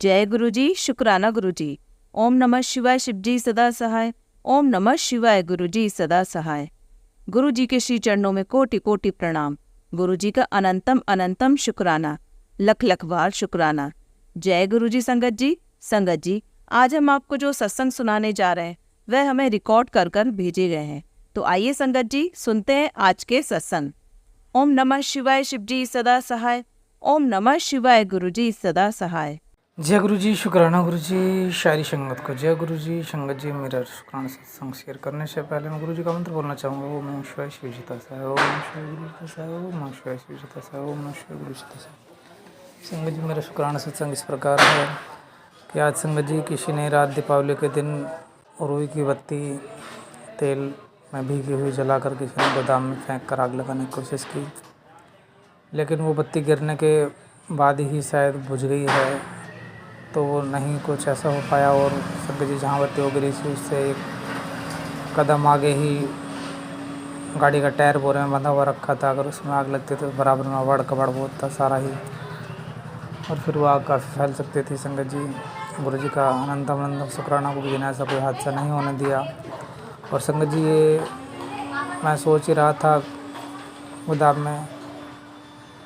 जय गुरु जी, शुक्राना गुरु जी। ओम नमः शिवाय, शिव जी सदा सहाय। ओम नमः शिवाय, गुरु जी सदा सहाय। गुरु जी के श्री चरणों में कोटि कोटि प्रणाम। गुरु जी का अनंतम अनंतम शुक्राना, लख लख बार शुक्राना। जय गुरु जी। संगत जी, आज हम आपको जो सत्संग सुनाने जा रहे हैं वह हमें रिकॉर्ड कर कर भेजे गए हैं। तो आइए संगत जी, सुनते हैं आज के सत्संग। ओम नमः शिवाय, शिव जी सदा सहाय। ओम नमः शिवाय, गुरु जी सदा सहाय। जय गुरु जी, शुक्राना गुरु जी, शायरी संगत को जय गुरु जी। संगत जी, मेरा शुक्राना सत्संग शेयर करने से पहले मैं गुरु जी का मंत्र बोलना चाहूँगा। ओम नमः शिवाय, शिव जी तसाय। ओम नमः शिवाय, गुरु जी तसाय। ओम नमः शिवाय, शिव जी तसाय। ओम नमः शिवाय, गुरु जी तसाय। संगत जी, मेरा शुक्राना सत्संग इस प्रकार है कि आज संगत जी किसी ने रात दीपावली के दिन रुई की बत्ती तेल में भीगी हुई जलाकर किसी ने गोदाम में फेंक कर आग लगाने की कोशिश की, लेकिन वो बत्ती गिरने के बाद ही शायद बुझ गई है, तो वो नहीं कुछ ऐसा हो पाया। और संगत जी, जहाँ बत्ती हो गिरी थी उससे एक कदम आगे ही गाड़ी का टायर बोरे में बंधा हुआ रखा था। अगर उसमें आग लगती तो बराबर में अवड़ कबड़ बहुत था सारा ही, और फिर वो आग काफ़ी फैल सकती थी। संगत जी, गुरु जी का अनंतम अनंतम शुक्राना को भी जिन्हें ऐसा कोई हादसा नहीं होने दिया। और संगत जी, ये मैं सोच ही रहा था गोदाम में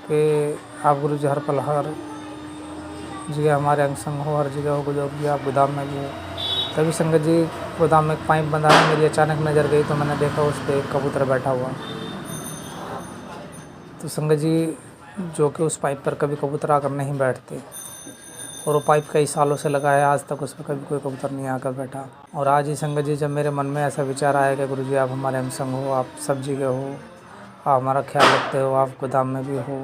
कि आप गुरु जी हर पल हर जगह हमारे अंग संग हो, हर जगह हो जो भी आप गोदाम में भी हो। तभी संगत जी, गोदाम में एक पाइप बंधा है, मेरी अचानक नज़र गई तो मैंने देखा उस पर एक कबूतर बैठा हुआ। तो संगत जी, जो कि उस पाइप पर कभी कबूतर आकर नहीं बैठते, और वो पाइप कई सालों से लगा है, आज तक उस पर कभी कोई कबूतर नहीं आकर बैठा। और आज ही संगत जी, जब मेरे मन में ऐसा विचार आया कि गुरु जी आप हमारे अंग संग हो, आप सब जगह हो, आप हमारा ख्याल रखते हो, आप गोदाम में भी हो,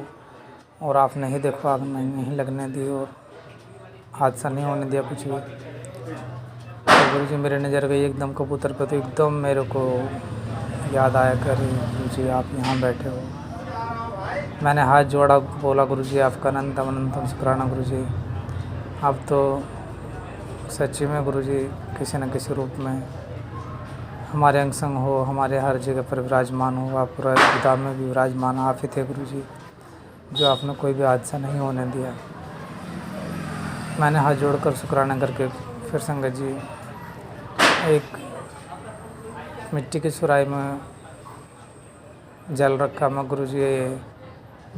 और आपने ही देखो आग नहीं लगने दी और हादसा नहीं होने दिया कुछ भी। तो गुरु जी, मेरे नज़र गई एकदम कबूतर पे, तो एकदम मेरे को याद आया कि अरे गुरु जी आप यहाँ बैठे हो। मैंने हाथ जोड़ा, बोला गुरु जी आपका अनंतम अनंतम शुक्राना गुरु जी। आप तो सच्ची में गुरु जी किसी न किसी रूप में हमारे अंग संग हो, हमारे हर जगह पर विराजमान हो। आप पूरा गोदाम में भी विराजमान आप ही थे गुरु जी, जो आपने कोई भी हादसा नहीं होने दिया। मैंने हाथ जोड़कर शुक्राना करके फिर संगत जी एक मिट्टी की सुराही में जल रखा। मैं गुरु जी ये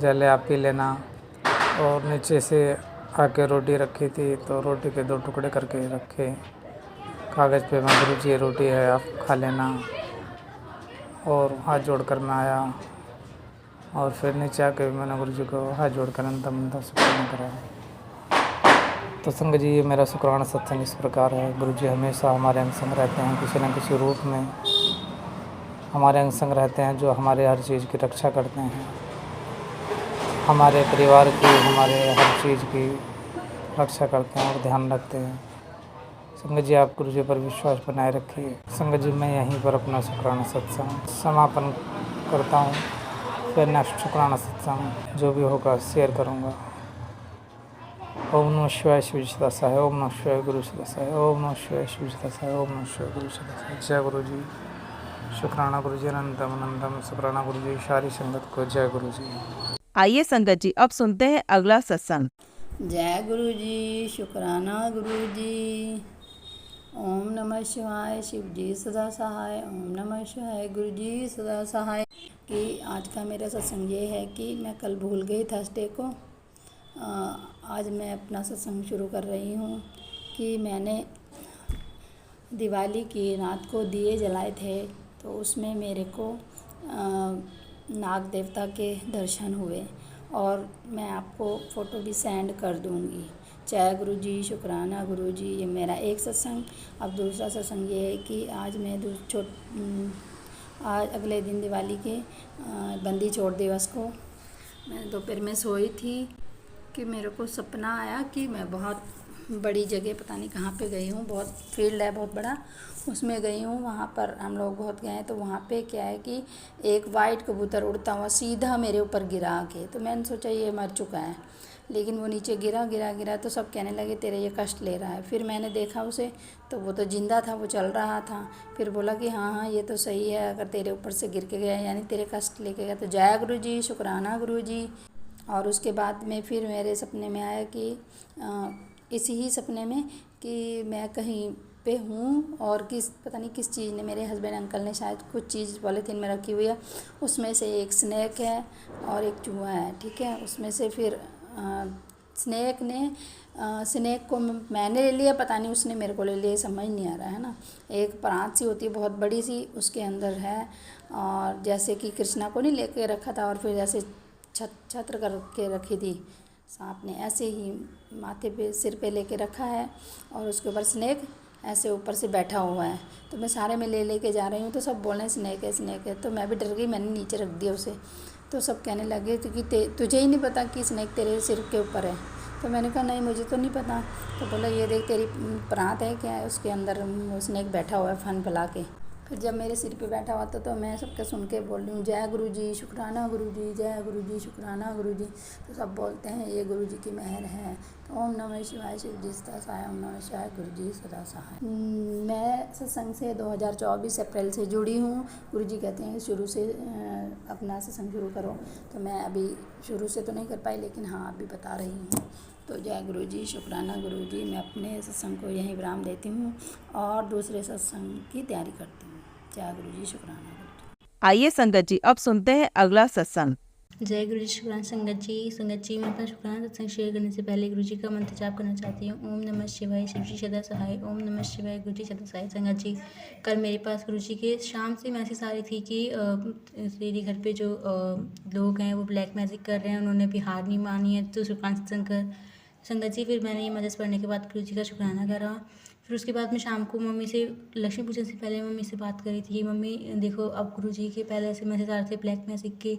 जल है आप पी लेना। और नीचे से आके रोटी रखी थी, तो रोटी के 2 टुकड़े करके रखे कागज़ पे। मैं गुरु जी ये रोटी है आप खा लेना। और हाथ जोड़कर मैं आया, और फिर नीचे आके मैंने गुरु जी को हाथ जोड़कर अनंतम अनंतम शुक्राना करा। तो संगत जी, ये मेरा शुक्राना सत्संग इस प्रकार है। गुरु जी हमेशा हमारे अंग संग रहते हैं, किसी न किसी रूप में हमारे अंग संग रहते हैं, जो हमारे हर चीज़ की रक्षा करते हैं, हमारे परिवार की, हमारे हर चीज़ की रक्षा करते हैं और ध्यान रखते हैं। संगत जी, आप गुरु जी पर विश्वास बनाए रखिए। संगत जी, मैं यहीं पर अपना शुक्राना सत्संग समापन करता हूँ। फिर नेक्स्ट शुक्राना सत्संग जो भी होगा शेयर करूँगा। ओम नमः शिवाय, शिव जी तसाय। ओम नमः शिवाय, गुरु जी तसाय। ओम नमः शिवाय, शिव जी तसाय। ओम नमः शिवाय, गुरु जी तसाय। जय गुरु जी, शुक्राना गुरु जी, अनंतम अनंतम शुक्राना गुरु जी, सारी संगत को जय गुरु जी। आइए संगत जी, अब सुनते हैं अगला सत्संग। जय गुरु जी, शुक्राना गुरु जी। ओम नमः शिवाय, शिव जी सदा सहाय। ओम नमः शिवाय, गुरु जी सदा सहाय। कि आज का मेरा सत्संग ये है कि मैं कल भूल गई थर्सडे को। आज मैं अपना सत्संग शुरू कर रही हूँ कि मैंने दिवाली की रात को दिए जलाए थे, तो उसमें मेरे को नाग देवता के दर्शन हुए, और मैं आपको फ़ोटो भी सेंड कर दूँगी। जय गुरु जी, शुक्राना गुरु जी। ये मेरा एक सत्संग। अब दूसरा सत्संग ये है कि आज मैं आज अगले दिन दिवाली के बंदी छोड़ दिवस को मैं दोपहर में सोई थी कि मेरे को सपना आया कि मैं बहुत बड़ी जगह, पता नहीं कहाँ पे गई हूँ, बहुत फील्ड है बहुत बड़ा, उसमें गई हूँ। वहाँ पर हम लोग बहुत गए हैं। तो वहाँ पे क्या है कि एक वाइट कबूतर उड़ता हुआ सीधा मेरे ऊपर गिरा के, तो मैंने सोचा ये मर चुका है, लेकिन वो नीचे गिरा गिरा गिरा तो सब कहने लगे तेरे ये कष्ट ले रहा है। फिर मैंने देखा उसे, तो वो तो जिंदा था, वो चल रहा था। फिर बोला कि हाँ हाँ ये तो सही है, अगर तेरे ऊपर से गिर के गया यानी तेरे कष्ट लेके गया। तो जय गुरु जी, शुक्राना गुरु जी। और उसके बाद में फिर मेरे सपने में आया कि इसी ही सपने में कि मैं कहीं पे हूँ और पता नहीं किस चीज़ ने, मेरे हस्बैंड अंकल ने शायद कुछ चीज़ पॉलीथीन में रखी हुई है, उसमें से एक स्नैक है और एक चूहा है, ठीक है। उसमें से फिर स्नैक को मैंने ले लिया, पता नहीं उसने मेरे को ले लिया, समझ नहीं आ रहा है ना। एक परात सी होती है बहुत बड़ी सी, उसके अंदर है, और जैसे कि कृष्णा को नहीं लेके रखा था और फिर जैसे छत्र करके रखी थी सांप ने, ऐसे ही माथे पे सिर पे लेके रखा है और उसके ऊपर स्नैक ऐसे ऊपर से बैठा हुआ है। तो मैं सारे में ले के जा रही हूँ, तो सब बोल रहे हैं स्नैक है, तो मैं भी डर गई, मैंने नीचे रख दिया उसे। तो सब कहने लगे कि तुझे ही नहीं पता कि स्नैक तेरे सिर के ऊपर है। तो मैंने कहा नहीं, मुझे तो नहीं पता। तो बोला ये देख तेरी परात है क्या है, उसके अंदर स्नैक बैठा हुआ है फन फैला के। फिर जब मेरे सिर पे बैठा हुआ था तो मैं सबके सुन के बोल रही हूँ जय गुरु जी, शुक्राना गुरु जी, जय गुरु जी, शुक्राना गुरु जी। तो सब बोलते हैं ये गुरु जी की मेहर है। तो ओम नमः शिवाय, शिव जी सदा सहाय, ओम नमः शिवाय, गुरु जी सदा सहाय। मैं सत्संग से 2024 अप्रैल से जुड़ी हूँ। गुरु जी कहते हैं शुरू से अपना सत्संग शुरू करो, तो मैं अभी शुरू से तो नहीं कर पाई, लेकिन हाँ अभी बता रही हूँ। तो जय गुरु जी, शुक्राना गुरु जी। मैं अपने सत्संग को यहीं विराम देती हूँ और दूसरे सत्संग की तैयारी करती हूँ। जय गुरु जी, शुक्राना गुरु जी। आइए संगत जी अब सुनते हैं अगला सत्संग। जय गुरु जी, शुक्राना संगत जी। मैं अपना शुक्राना सत्संग शेयर करने से पहले गुरु जी का मंत्र जाप करना चाहती हूँ। ओम नमः शिवाय, शिव जी सदा सहाय, ओम नमः शिवाय, गुरु जी सदा सहाय। संगत जी, कल मेरे पास गुरु जी के शाम से मैसेज आ रही थी कि मेरे घर पे जो लोग हैं वो ब्लैक मैजिक कर रहे हैं, उन्होंने भी हार नहीं मानी है, तो शुक्राना सत्संग कर। संगत जी, फिर मैंने ये मैसेज पढ़ने के बाद गुरु जी का शुक्राना करा। फिर उसके बाद मैं शाम को मम्मी से, लक्ष्मी पूजन से पहले मम्मी से बात करी थी कि मम्मी देखो अब गुरु जी के पहले ऐसे मैसेज आ रहे थे ब्लैक मैजिक के,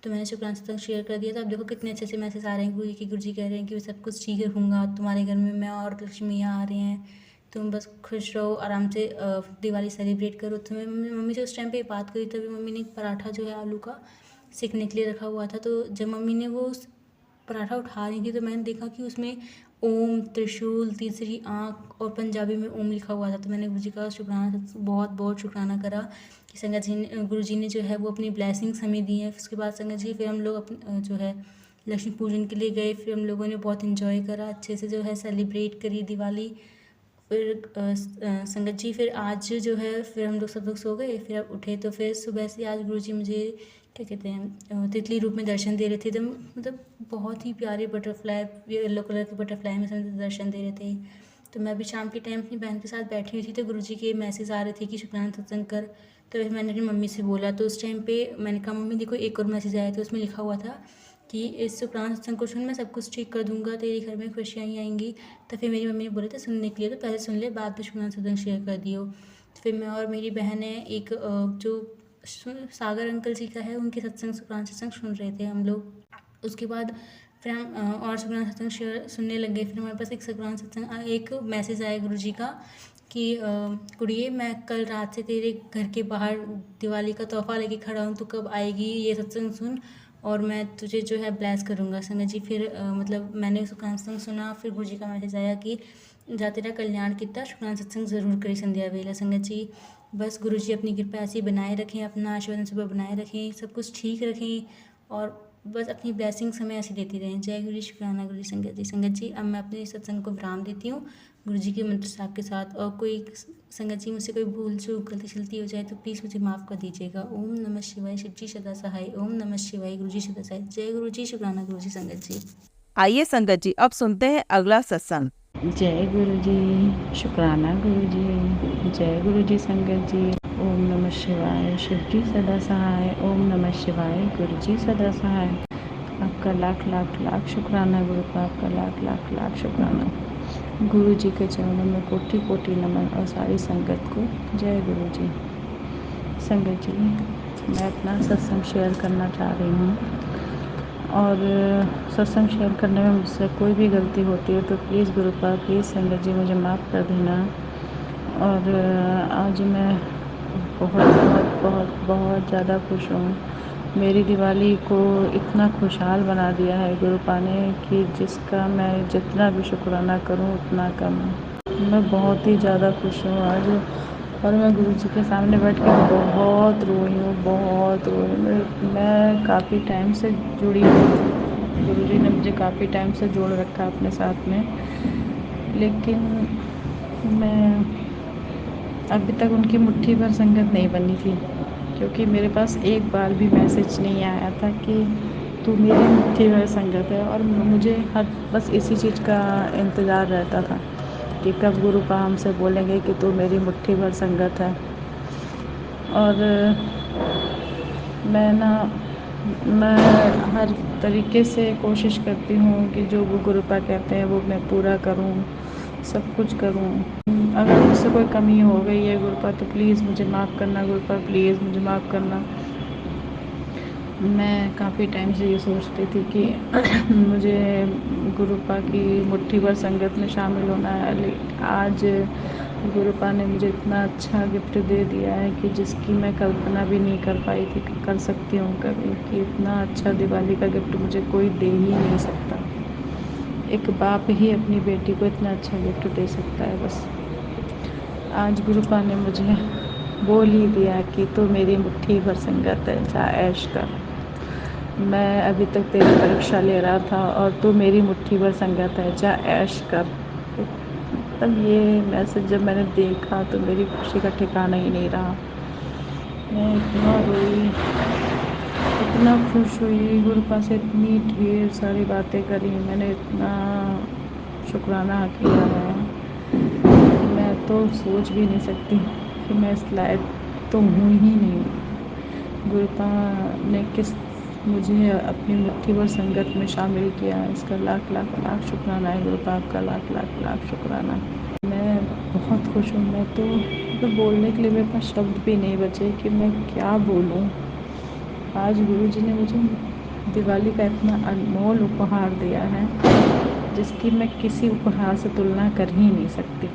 तो मैंने शुक्राना सत्संग शेयर कर दिया। तो अब देखो कितने अच्छे से मैसेज आ रहे हैं गुरु जी की। गुरु जी कह रहे हैं कि सब कुछ ठीक होगा, तुम्हारे घर में मैं और लक्ष्मी आ रहे हैं, तुम बस खुश रहो, आराम से दिवाली सेलिब्रेट करो। तो मैं मम्मी से उस टाइम पे बात करी, तभी मम्मी ने पराठा जो है आलू का सेकने के लिए रखा हुआ था। तो जब मम्मी ने वो पराठा उठा रही थी तो मैंने देखा कि उसमें ओम, त्रिशूल, तीसरी आँख और पंजाबी में ओम लिखा हुआ था। तो मैंने गुरु जी का शुक्राना, बहुत बहुत शुक्राना करा कि संगत जी ने, गुरु जी ने जो है वो अपनी ब्लेसिंग्स हमें दी है। उसके बाद संगत जी फिर हम लोग अपने जो है लक्ष्मी पूजन के लिए गए। फिर हम लोगों ने बहुत इन्जॉय करा, अच्छे से जो है सेलिब्रेट करी दिवाली। फिर संगत जी फिर आज जो है फिर हम लोग सब लोग सो गए। फिर अब उठे तो फिर सुबह से आज गुरु जी मुझे क्या कहते हैं तितली रूप में दर्शन दे रहे थे। एकदम मतलब बहुत ही प्यारे बटरफ्लाई, येलो कलर के बटरफ्लाई में से दर्शन दे रहे थे। तो मैं अभी शाम के टाइम अपनी बहन के साथ बैठी हुई थी, तो गुरु जी के मैसेज आ रहे थे कि शुक्राना सत्संग कर। तो फिर मैंने अपनी मम्मी से बोला, तो उस टाइम पे मैंने कहा मम्मी देखो एक और मैसेज आया था, उसमें लिखा हुआ था कि इस शुक्राना सत्संग को सुन, मैं सब कुछ ठीक कर दूंगा, तेरे घर में खुशियाँ ही आएंगी। तो फिर मेरी मम्मी ने बोला था सुनने के लिए, तो पहले सुन ले, बाद में शुक्राना सत्संग शेयर कर दियो। तो फिर मैं और मेरी बहन है एक जो सागर अंकल जी का है, उनके सत्संग शुक्राना सत्संग सुन रहे थे हम लोग। उसके बाद फिर हम और शुक्राना सत्संग शेयर सुनने लग गए। फिर हमारे पास एक शुक्राना सत्संग एक मैसेज आया गुरु जी का कि कुड़िए मैं कल रात से तेरे घर के बाहर दिवाली का तोहफा लेके खड़ा हूँ, तो कब आएगी, ये सत्संग सुन और मैं तुझे जो है ब्लेस करूँगा। संगत जी फिर मतलब मैंने शुक्राना सत्संग सुना। फिर गुरु जी का मैसेज आया कि जा तेरा कल्याण किया, शुक्राना सत्संग ज़रूर करी संध्या वेला। संगत जी बस गुरु जी अपनी कृपा ऐसी बनाए रखें, अपना आशीर्वाद सुबह बनाए रखें, सब कुछ ठीक रखें और बस अपनी ब्लेसिंग्स हमें ऐसी देती रहें। जय गुरु जी, शुक्राना गुरु जी। संगत जी अब मैं अपने सत्संग को विराम देती हूँ गुरु जी के मंत्र साहब के साथ। और कोई संगत जी मुझसे कोई भूल चूक गलती शलती हो जाए तो प्लीज़ मुझे माफ़ कर दीजिएगा। ओम नमः शिवाय, शिव जी सदा सहाय, ओम नमः शिवाय, गुरु जी सदा सहाय। जय गुरु जी, शुक्राना गुरु जी। संगत जी आइए संगत जी अब सुनते हैं अगला सत्संग। जय गुरु जी, शुक्राना गुरु जी। जय गुरु जी संगत जी। ओम नमः शिवाय, शिव जी सदा सहाय, ओम नमः शिवाय, गुरु जी सदा सहाय। आपका लाख लाख लाख शुक्राना गुरु का, आपका लाख लाख लाख शुक्राना। गुरु जी के चरणों में कोटि कोटि नमन और सारी संगत को जय गुरु जी। संगत जी मैं अपना सत्संग शेयर करना चाह रही हूँ और सत्संग शेयर करने में मुझसे कोई भी गलती होती है तो प्लीज़ गुरुपा, प्लीज़ संगत जी मुझे माफ़ कर देना। और आज मैं बहुत बहुत बहुत बहुत ज़्यादा खुश हूँ। मेरी दिवाली को इतना खुशहाल बना दिया है गुरुपा ने कि जिसका मैं जितना भी शुक्राना करूँ उतना कम है। मैं बहुत ही ज़्यादा खुश हूँ आज और मैं गुरु जी के सामने बैठ के बहुत रोई हूँ, बहुत रोई। मैं काफ़ी टाइम से जुड़ी हूँ, गुरु जी ने मुझे काफ़ी टाइम से जोड़ रखा अपने साथ में लेकिन मैं अभी तक उनकी मुट्ठी भर संगत नहीं बनी थी, क्योंकि मेरे पास एक बार भी मैसेज नहीं आया था कि तू मेरी मुट्ठी भर संगत है। और मुझे हर बस इसी चीज़ का इंतज़ार रहता था कि कब गुरुपा हमसे बोलेंगे कि तू मेरी मुट्ठी भर संगत है। और मैं हर तरीके से कोशिश करती हूँ कि जो वो गुरुपा कहते हैं वो मैं पूरा करूँ, सब कुछ करूँ। अगर मुझसे कोई कमी हो गई है गुरुपा तो प्लीज़ मुझे माफ़ करना, गुरुपा प्लीज़ मुझे माफ़ करना। मैं काफ़ी टाइम से ये सोचती थी कि मुझे गुरुपा की मुट्ठी भर संगत में शामिल होना है, लेकिन आज गुरुपा ने मुझे इतना अच्छा गिफ्ट दे दिया है कि जिसकी मैं कल्पना भी नहीं कर पाई थी कि कर सकती हूँ कभी, कि इतना अच्छा दिवाली का गिफ्ट मुझे कोई दे ही नहीं सकता। एक बाप ही अपनी बेटी को इतना अच्छा गिफ्ट दे सकता है। बस आज गुरुपा ने मुझे बोल ही दिया कि तू मेरी मुट्ठी भर संगत है, जा ऐश कर। मैं अभी तक तेरी परीक्षा ले रहा था और तू मेरी मुट्ठी भर संगत है, जा ऐश कर। तब ये मैसेज जब मैंने देखा तो मेरी खुशी का ठिकाना ही नहीं रहा। मैं इतना रोई, इतना खुश हुई, गुरुपा से इतनी ढेर सारी बातें करी, मैंने इतना शुक्राना किया है। मैं तो सोच भी नहीं सकती कि मैं इस लायक तो हूँ ही नहीं। गुरुपा ने किस मुझे अपनी मुट्ठी भर संगत में शामिल किया है, इसका लाख लाख लाख शुक्राना है गुरुपा, आपका लाख लाख लाख शुक्राना। मैं बहुत खुश हूँ। मैं तो मतलब बोलने के लिए मेरे पास शब्द भी नहीं बचे कि मैं क्या बोलूँ। आज गुरुजी ने मुझे दिवाली का इतना अनमोल उपहार दिया है जिसकी मैं किसी उपहार से तुलना कर ही नहीं सकती।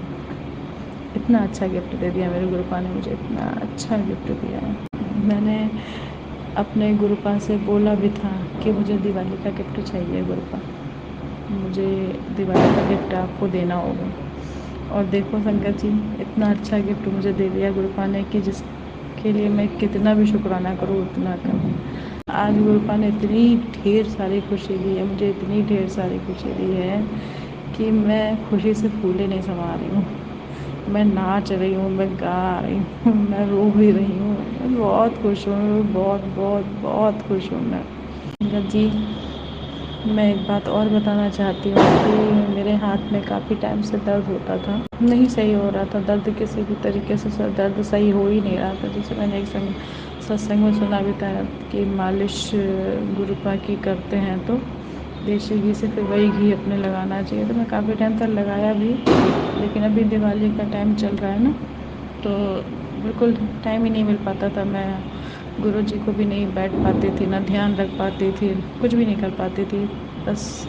इतना अच्छा गिफ्ट दे दिया मेरे गुरुपा ने मुझे, इतना अच्छा गिफ्ट दिया है। मैंने अपने गुरुपा से बोला भी था कि मुझे दिवाली का गिफ्ट चाहिए गुरुपा, मुझे दिवाली का गिफ्ट आपको देना होगा। और देखो संगत जी, इतना अच्छा गिफ्ट मुझे दे दिया गुरुपा ने कि जिसके लिए मैं कितना भी शुक्राना करूँ उतना कम। आज गुरुपा ने इतनी ढेर सारी खुशी दी है मुझे, इतनी ढेर सारी खुशी दी है कि मैं खुशी से फूले नहीं समा रही हूँ। मैं नाच रही हूँ, मैं गा रही हूँ, मैं रो भी रही हूँ। मैं बहुत खुश हूँ, बहुत बहुत बहुत खुश हूँ मैं। संगत जी, मैं एक बात और बताना चाहती हूँ कि मेरे हाथ में काफ़ी टाइम से दर्द होता था, नहीं सही हो रहा था दर्द, किसी भी तरीके से दर्द सही हो ही नहीं रहा था। जैसे मैंने एक सत्संग में सुना भी था कि मालिश गुरुपा की करते हैं तो देसी घी से फिर वही घी अपने लगाना चाहिए। तो मैं काफ़ी टाइम तक लगाया भी, लेकिन अभी दिवाली का टाइम चल रहा है ना, तो बिल्कुल टाइम ही नहीं मिल पाता था। मैं गुरुजी को भी नहीं बैठ पाती थी, ना ध्यान रख पाती थी, कुछ भी नहीं कर पाती थी बस।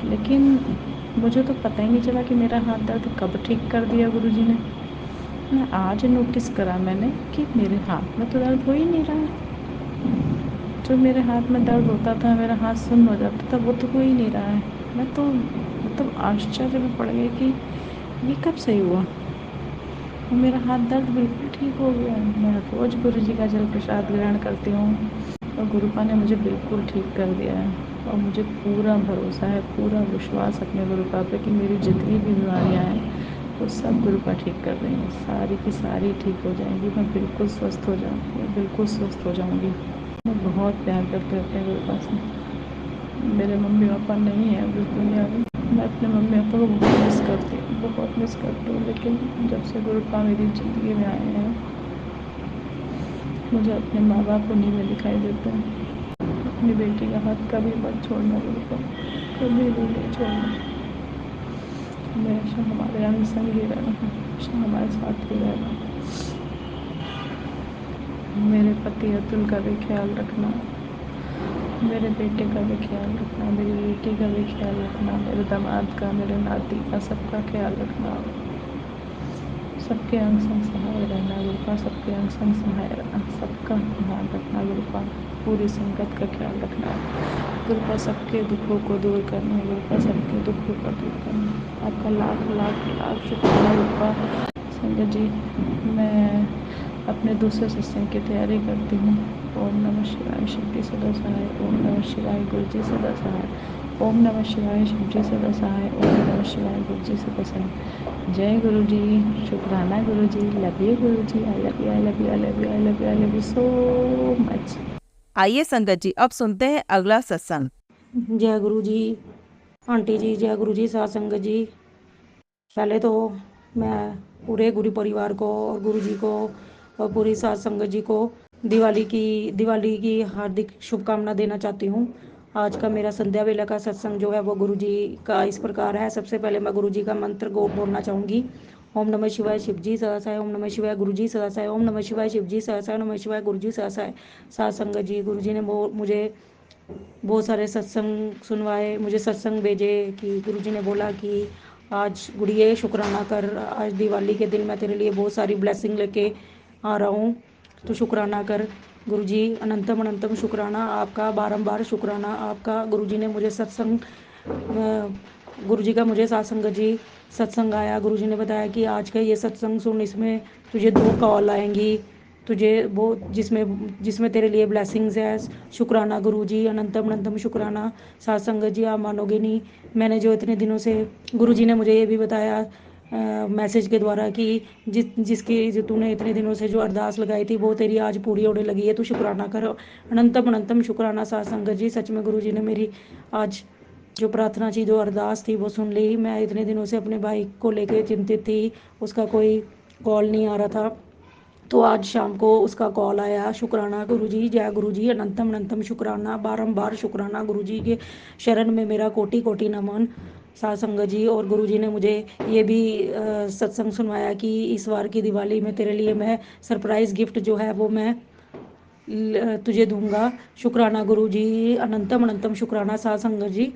लेकिन मुझे तो पता ही नहीं चला कि मेरा हाथ दर्द कब ठीक कर दिया गुरुजी ने। मैं आज नोटिस करा मैंने कि मेरे हाथ में तो दर्द हो ही नहीं रहा है। जो मेरे हाथ में दर्द होता था, मेरा हाथ सुन्न हो जाता था, वो तो हो ही नहीं रहा है। मैं तो मतलब आश्चर्य में पड़ गई कि ये कब सही हुआ। और मेरा हाथ दर्द बिल्कुल ठीक हो गया। मैं रोज़ गुरुजी का जल प्रसाद ग्रहण करती हूँ और गुरुपा ने मुझे बिल्कुल ठीक कर दिया है। और मुझे पूरा भरोसा है, पूरा विश्वास अपने गुरुपा पे कि मेरी जितनी भी बीमारियाँ हैं वो सब गुरुपा ठीक कर देंगे, सारी की सारी ठीक हो जाएंगी। मैं बिल्कुल स्वस्थ हो जाऊँगी, मैं बिल्कुल स्वस्थ हो जाऊँगी। मैं बहुत प्यार करती हूँ अपने गुरुपा से। मेरे मम्मी पापा नहीं हैं अब इस दुनिया में, मैं अपने मम्मी पापा को बहुत मिस करती हूँ, बहुत मिस करती हूँ। लेकिन जब से गुरुपा मेरी ज़िंदगी में आए हैं मुझे अपने माँ बाप उन्हीं में दिखाई देते हैं। अपनी बेटी का हाथ कभी मत छोड़ना गुरुपा, कभी भी नहीं छोड़ना। हमेशा हमारे अंग संग ही रहना, हमेशा हमारे साथ ही रहना। मेरे पति अतुल का भी ख्याल रखना, मेरे बेटे का भी ख्याल रखना, मेरी बेटी का भी ख्याल रखना, मेरे दामाद का, मेरे नाती का, सबका ख्याल रखना। सबके अंग संग सहाय रहना गुरुपा, सबके अंग संग सहाय रहना, सबका ध्यान रखना गुरुपा, पूरी संगत का ख्याल रखना गुरुपा, सबके दुखों को दूर करना गुरुपा, सबके दुखों को दूर करना। आपका लाख लाख लाख शुक्रिया गुरुपा। संगत जी, मैं अपने दूसरे सत्संग की तैयारी करती हूँ। ओम नमः शिवाय, शिव जी सदा सहाय। ओम नमः शिवाय, गुरु जी सदा सहाय। ओम नमः शिवाय शिव जी सदा सहाय। ओम नमः शिवाय गुरु जी सदा सहाय। जय गुरु जी। शुक्राना गुरु जी। Love you Guru ji. I love you, I love you, I love you, I love you, I love you so much. आइए संगत जी, अब सुनते हैं अगला सत्संग। जय गुरु जी। आंटी जी, जय गुरु जी। साथ संगत जी, पहले तो मैं पूरे गुरु परिवार को और गुरु जी को और पूरी साथ संगत जी को दिवाली की हार्दिक शुभकामना देना चाहती हूँ। आज का मेरा संध्या वेला का सत्संग जो है वो गुरु जी का इस प्रकार है। सबसे पहले मैं गुरु जी का मंत्र बोलना चाहूँगी। ओम नमः शिवाय शिव जी सदा सहाय। ओम नमः शिवाय गुरु जी सदा सहाय। ओम नमः शिवाय शिव जी सदा सहाय। ओम नमः शिवाय गुरु जी सदा सहाय। साथ संगत जी, गुरु जी ने मुझे बहुत सारे सत्संग सुनवाए, मुझे सत्संग भेजे कि गुरुजी ने बोला कि आज गुड़िए शुक्राना कर, आज दिवाली के दिन मैं तेरे लिए बहुत सारी ब्लेसिंग लेके आ रहा हूँ, तो शुक्राना कर। गुरुजी अनंतम अनंतम शुक्राना आपका, बारंबार शुक्राना आपका। गुरुजी ने मुझे सत्संग गुरुजी का मुझे सत्संग जी सत्संग आया। गुरुजी ने बताया कि आज का ये सत्संग सुन, इसमें तुझे 2 कॉल आएंगी, तुझे वो जिसमें जिसमें तेरे लिए ब्लेसिंग्स है। शुक्राना गुरुजी, अनंतम अनंतम शुक्राना। साथ संगत जी, आप मानोगे नहीं, मैंने जो इतने दिनों से गुरुजी ने मुझे ये भी बताया मैसेज के द्वारा कि जिसकी जो तूने इतने दिनों से जो अरदास लगाई थी वो तेरी आज पूरी होने लगी है, तू शुक्राना करो। अनंतम अनंतम शुक्राना साथ संगत जी। सच में गुरुजी ने मेरी आज जो प्रार्थना थी, जो अरदास थी वो सुन ली। मैं इतने दिनों से अपने भाई को लेके चिंतित थी, उसका कोई कॉल नहीं आ रहा था, तो आज शाम को उसका कॉल आया। शुक्राना गुरुजी, जय गुरुजी, अनंतम अनंतम शुक्राना, बारंबार शुक्राना। गुरुजी के शरण में मेरा कोटि कोटि नमन। साथ संगत जी, और गुरुजी ने मुझे ये भी सत्संग सुनवाया कि इस बार की दिवाली में तेरे लिए मैं सरप्राइज़ गिफ्ट जो है वो मैं तुझे दूंगा। शुक्राना गुरुजी, अनंतम अनंतम शुक्राना। साथ संगत जी,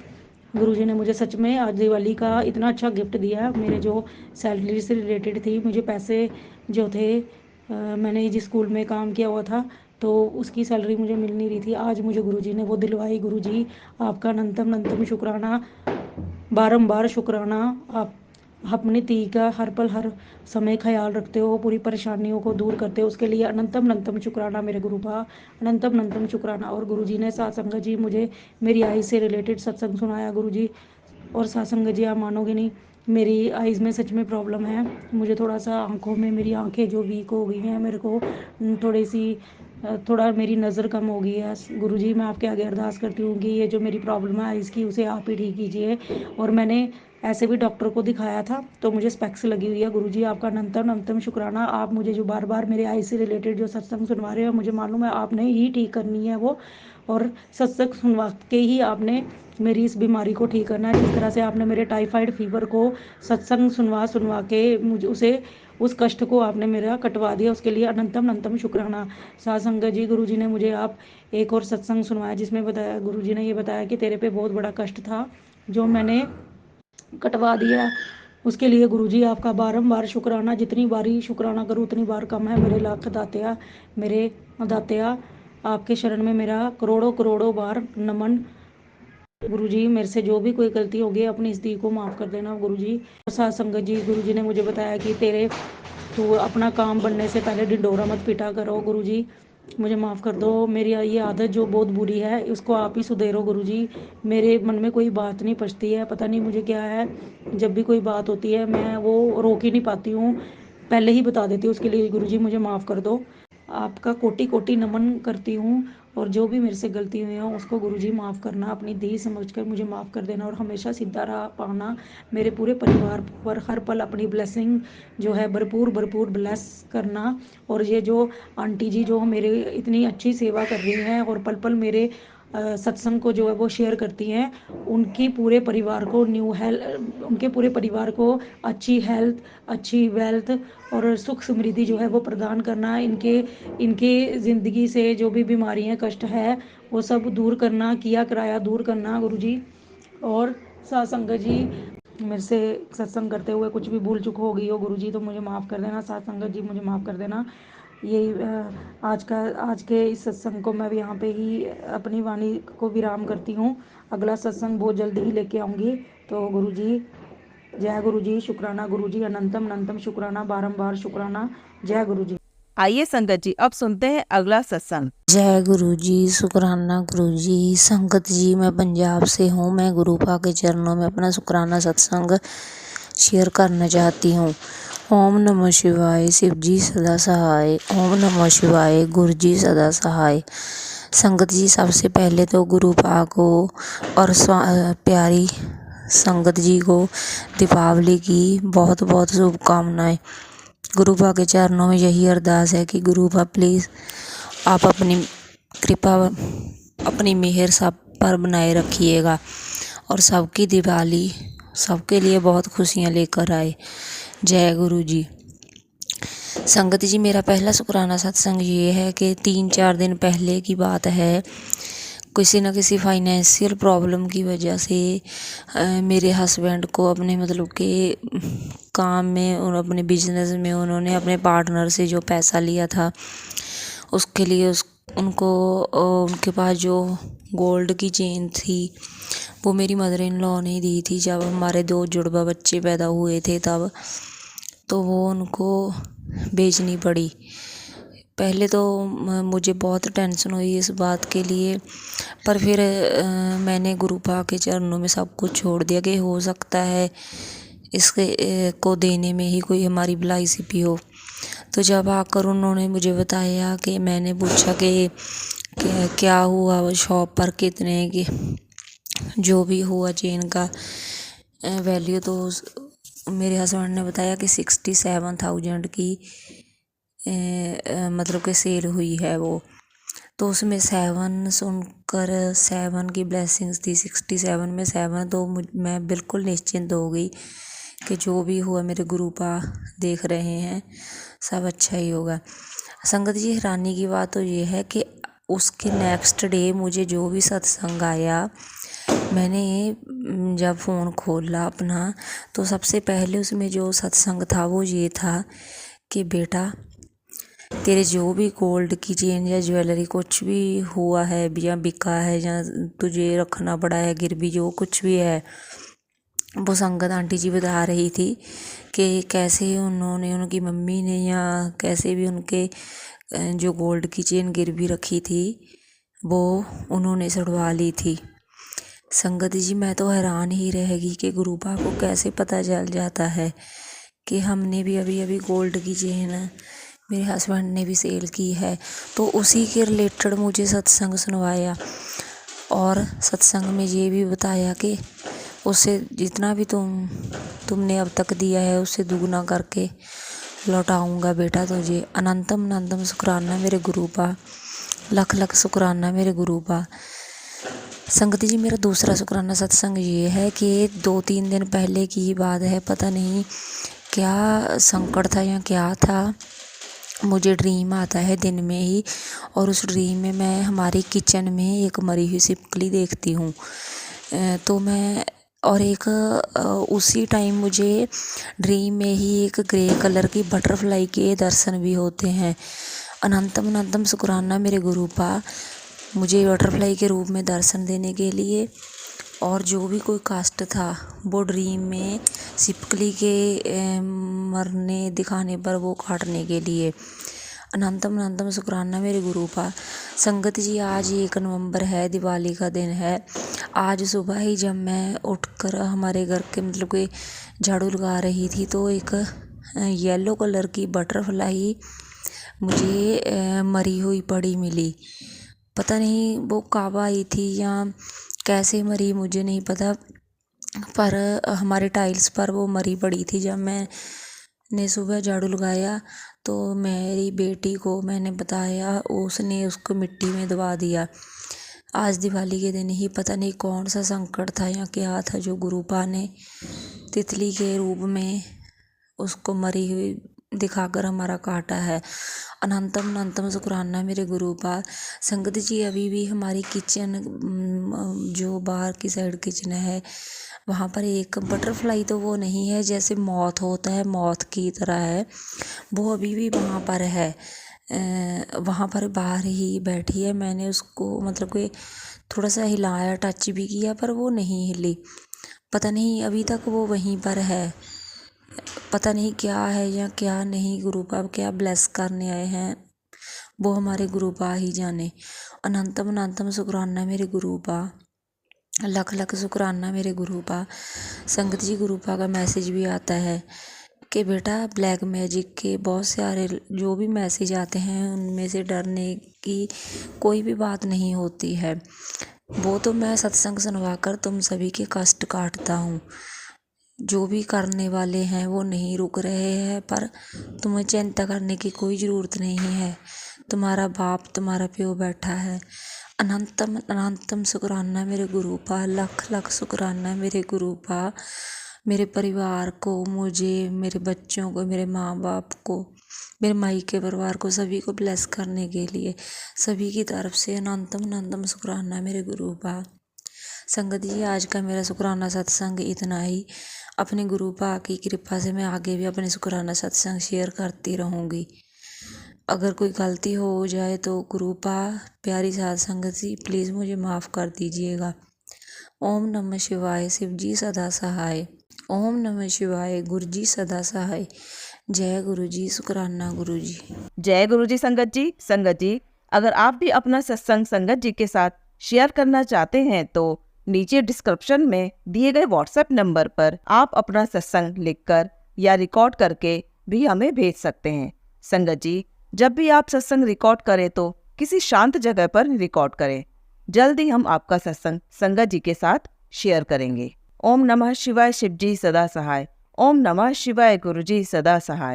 गुरुजी ने मुझे सच में आज दिवाली का इतना अच्छा गिफ्ट दिया। मेरे जो सैलरी से रिलेटेड थी, मुझे पैसे जो थे, मैंने जिस स्कूल में काम किया हुआ था तो उसकी सैलरी मुझे मिल नहीं रही थी, आज मुझे गुरुजी ने वो दिलवाई। गुरुजी आपका अनंतम अनंतम शुक्राना, बारंबार शुक्राना। आप अपनी ती का हर पल हर समय ख्याल रखते हो, पूरी परेशानियों को दूर करते हो, उसके लिए अनंतम अनंतम शुक्राना मेरे गुरुपा, अनंतम अनंतम शुक्राना। और गुरुजी ने साथ संगत जी मुझे मेरी आईज से रिलेटेड सत्संग सुनाया। गुरुजी और साथ संगत जी, आप मानोगे नहीं, मेरी आईज़ में सच में प्रॉब्लम है। मुझे थोड़ा सा आँखों में, मेरी आँखें जो वीक हो गई हैं, मेरे को थोड़ी सी थोड़ा मेरी नज़र कम हो गई है। गुरुजी मैं आपके आगे अरदास करती हूँ कि ये जो मेरी प्रॉब्लम है आईज़ की, उसे आप ही ठीक कीजिए। और मैंने ऐसे भी डॉक्टर को दिखाया था तो मुझे स्पेक्स लगी हुई है। गुरुजी आपका अनंतम अनंतम शुक्राना। आप मुझे जो बार बार मेरे आई से रिलेटेड जो सत्संग सुनवा रहे हो, मुझे मालूम है आपने ही ठीक करनी है वो, और सत्संग सुनवा के ही आपने मेरी इस बीमारी को ठीक करना है। जिस तरह से आपने मेरे टाइफाइड फीवर को सत्संग सुनवा सुनवा के मुझे उस कष्ट को आपने मेरा कटवा दिया, उसके लिए अनंतम अनंतम शुक्राना। साथ संगत जी, गुरुजी ने मुझे आप एक और सत्संग सुनवाया जिसमें बताया, गुरुजी ने ये बताया कि तेरे पे बहुत बड़ा कष्ट था जो मैंने कटवा दिया, उसके लिए गुरुजी आपका बारंबार शुक्राना। जितनी बारी शुक्राना करूँ उतनी बार कम है। मेरे लाख दातिया, मेरे दातिया, आपके शरण में मेरा करोड़ों करोड़ों बार नमन। गुरुजी मेरे से जो भी कोई गलती होगी अपनी इस दी को माफ़ कर देना गुरुजी। साथ संगत जी, गुरुजी ने मुझे बताया कि तू अपना काम बनने से पहले ढिंडोरा मत पीटा करो। गुरुजी मुझे माफ़ कर दो, मेरी ये आदत जो बहुत बुरी है उसको आप ही सुधेरो गुरुजी। मेरे मन में कोई बात नहीं पचती है, पता नहीं मुझे क्या है, जब भी कोई बात होती है मैं वो रोक ही नहीं पाती हूँ, पहले ही बता देती हूँ। उसके लिए गुरुजी मुझे माफ़ कर दो। आपका कोटि कोटि नमन करती हूँ, और जो भी मेरे से गलती हुई हो उसको गुरुजी माफ़ करना, अपनी दी समझकर मुझे माफ़ कर देना, और हमेशा सीधा राह पाना। मेरे पूरे परिवार पर हर पल अपनी ब्लेसिंग जो है भरपूर भरपूर ब्लेस करना। और ये जो आंटी जी जो मेरे इतनी अच्छी सेवा कर रही हैं और पल पल मेरे सत्संग को जो है वो शेयर करती हैं, उनकी पूरे परिवार को उनके पूरे परिवार को अच्छी हेल्थ, अच्छी वेल्थ और सुख समृद्धि जो है वो प्रदान करना। इनके ज़िंदगी से जो भी बीमारियां कष्ट है वो सब दूर करना, किया कराया दूर करना गुरुजी। और साथ संगत जी, मेरे से सत्संग करते हुए कुछ भी भूल चूक हो गई हो गुरुजी तो मुझे माफ़ कर देना। साथ संगत जी मुझे माफ़ कर देना। यही आज के इस सत्संग को मैं यहाँ पे ही अपनी वाणी को विराम करती हूँ। अगला सत्संग बहुत जल्दी ही लेके आऊँगी। तो गुरुजी, जय गुरुजी, शुक्राना गुरुजी, अनंतम अनंतम शुक्राना, बारंबार शुक्राना। जय गुरुजी। आइए संगत जी अब सुनते हैं अगला सत्संग। जय गुरु जी, शुक्राना गुरु जी। संगत जी, मैं पंजाब से हूँ। मैं गुरुपा के चरणों में अपना शुक्राना सत्संग शेयर करना चाहती हूँ। ओम नमः शिवाय, शिव जी सदा सहाय। ओम नमः शिवाय, गुरु जी सदा सहाय। संगत जी, सबसे पहले तो गुरुपा को और प्यारी संगत जी को दीपावली की बहुत बहुत शुभकामनाएं। गुरुपा के चरणों में यही अरदास है कि गुरुपा प्लीज़ आप अपनी कृपा, अपनी मेहर सब पर बनाए रखिएगा और सबकी दिवाली सबके लिए बहुत खुशियाँ लेकर आए। जय गुरु जी। संगत जी, मेरा पहला शुक्राना सत्संग ये है कि 3-4 दिन पहले की बात है। किसी न किसी फाइनेंशियल प्रॉब्लम की वजह से मेरे हस्बैंड को अपने मतलब के काम में और अपने बिजनेस में उन्होंने अपने पार्टनर से जो पैसा लिया था उसके लिए उनको उनके पास जो गोल्ड की चेन थी वो मेरी मदर इन लॉ ने दी थी जब हमारे 2 जुड़वा बच्चे पैदा हुए थे तब, तो वो उनको बेचनी पड़ी। पहले तो मुझे बहुत टेंशन हुई इस बात के लिए, पर फिर मैंने गुरुपा के चरणों में सब कुछ छोड़ दिया कि हो सकता है इसके को देने में ही कोई हमारी भलाई सिपी हो। तो जब आकर उन्होंने मुझे बताया कि मैंने पूछा कि क्या हुआ वो शॉप पर कितने की जो भी हुआ चेन का वैल्यू, तो मेरे हस्बैंड ने बताया कि 67,000 की मतलब कि सेल हुई है वो। तो उसमें 7 सुनकर 7 की ब्लेसिंग्स थी, 67 में 7, तो मैं बिल्कुल निश्चिंत हो गई कि जो भी हुआ मेरे गुरुपा देख रहे हैं सब अच्छा ही होगा। संगत जी, हैरानी की बात तो ये है कि उसके नेक्स्ट डे मुझे जो भी सत्संग आया, मैंने जब फ़ोन खोला अपना तो सबसे पहले उसमें जो सत्संग था वो ये था कि बेटा तेरे जो भी गोल्ड की चेन या ज्वेलरी कुछ भी हुआ है या बिका है या तुझे रखना पड़ा है गिरवी, जो कुछ भी है, वो संगत आंटी जी बता रही थी कि कैसे उन्होंने, उनकी मम्मी ने या कैसे भी उनके जो गोल्ड की चेन गिरवी रखी थी वो उन्होंने छुड़वा ली थी। संगत जी, मैं तो हैरान ही रह गई कि गुरुपा को कैसे पता चल जाता है कि हमने भी अभी गोल्ड की चेन मेरे हस्बैंड ने भी सेल की है। तो उसी के रिलेटेड मुझे सत्संग सुनवाया और सत्संग में ये भी बताया कि उससे जितना भी तुमने अब तक दिया है उससे दुगना करके लौटाऊंगा बेटा तुझे। अनंतम अनंतम शुक्राना मेरे गुरुपा, लख लख शुक्राना मेरे गुरुपा। संगत जी, मेरा दूसरा शुक्राना सत्संग ये है कि 2-3 दिन पहले की ही बात है, पता नहीं क्या संकट था या क्या था, मुझे ड्रीम आता है दिन में ही, और उस ड्रीम में मैं हमारी किचन में एक मरी हुई छिपकली देखती हूँ। तो मैं और एक उसी टाइम मुझे ड्रीम में ही एक ग्रे कलर की बटरफ्लाई के दर्शन भी होते हैं। अनंतम अनंतम शुक्राना मेरे गुरुपा, मुझे बटरफ्लाई के रूप में दर्शन देने के लिए, और जो भी कोई कास्ट था वो ड्रीम में छिपकली के मरने दिखाने पर वो काटने के लिए। अनंतम अनंतम शुक्राना मेरे गुरुपा। संगत जी, आज 1 नवंबर है, दिवाली का दिन है। आज सुबह ही जब मैं उठकर हमारे घर के मतलब के झाड़ू लगा रही थी तो एक येलो कलर की बटरफ्लाई मुझे मरी हुई पड़ी मिली। पता नहीं वो कब आई थी या कैसे मरी, मुझे नहीं पता, पर हमारे टाइल्स पर वो मरी पड़ी थी। जब मैंने सुबह झाड़ू लगाया तो मेरी बेटी को मैंने बताया, उसने उसको मिट्टी में दबा दिया। आज दिवाली के दिन ही पता नहीं कौन सा संकट था या क्या था जो गुरुपा ने तितली के रूप में उसको मरी हुई दिखाकर हमारा काटा है। अनंतम अनंतम शुक्राना मेरे गुरुपा। संगत जी, अभी भी हमारी किचन जो बाहर की साइड किचन है वहाँ पर एक बटरफ्लाई, तो वो नहीं है, जैसे मॉथ होता है मॉथ की तरह है, वो अभी भी वहाँ पर है, वहाँ पर बाहर ही बैठी है। मैंने उसको मतलब कि थोड़ा सा हिलाया, टच भी किया, पर वो नहीं हिली। पता नहीं अभी तक वो वहीं पर है। पता नहीं क्या है या क्या नहीं, गुरु बाप क्या ब्लेस करने आए हैं वो हमारे गुरु बा ही जाने। अनंतम अनंतम शुक्राना मेरे गुरु बा, लख लख शुक्राना मेरे गुरु बा। संगत जी, गुरु बा का मैसेज भी आता है कि बेटा ब्लैक मैजिक के बहुत सारे जो भी मैसेज आते हैं उनमें से डरने की कोई भी बात नहीं होती है। वो तो मैं सत्संग सुनवा कर तुम सभी के कष्ट काटता हूँ। जो भी करने वाले हैं वो नहीं रुक रहे हैं, पर तुम्हें चिंता करने की कोई ज़रूरत नहीं है। तुम्हारा बाप तुम्हारा प्यो बैठा है। अनंतम अनंतम शुक्राना मेरे गुरु पा, लख लख शुक्राना मेरे गुरु पा। मेरे परिवार को, मुझे, मेरे बच्चों को, मेरे माँ बाप को, मेरे माई के परिवार को, सभी को ब्लेस करने के लिए सभी की तरफ से अनंतम अनंतम शुक्राना मेरे गुरु पा। संगत जी, आज का मेरा शुक्राना सत्संग इतना ही। अपने गुरु पा की कृपा से मैं आगे भी अपने शुक्राना सत्संग शेयर करती रहूँगी। अगर कोई गलती हो जाए तो गुरु पा प्यारी साध संगत जी प्लीज़ मुझे माफ़ कर दीजिएगा। ओम नमः शिवाय, शिव जी सदा सहाय। ओम नमः शिवाय, गुरु जी सदा सहाय। जय गुरु जी, शुक्राना गुरु जी। जय गुरु जी। संगत जी, अगर आप भी अपना सत्संग संगत जी के साथ शेयर करना चाहते हैं तो नीचे डिस्क्रिप्शन में दिए गए व्हाट्सएप नंबर पर आप अपना सत्संग लिखकर या रिकॉर्ड करके भी हमें भेज सकते हैं। संगत जी, जब भी आप सत्संग रिकॉर्ड करें तो किसी शांत जगह पर रिकॉर्ड करें। जल्दी हम आपका सत्संग संगत जी के साथ शेयर करेंगे। ओम नमः शिवाय, शिव जी सदा सहाय। ओम नमः शिवाय, गुरु जी सदा सहाय।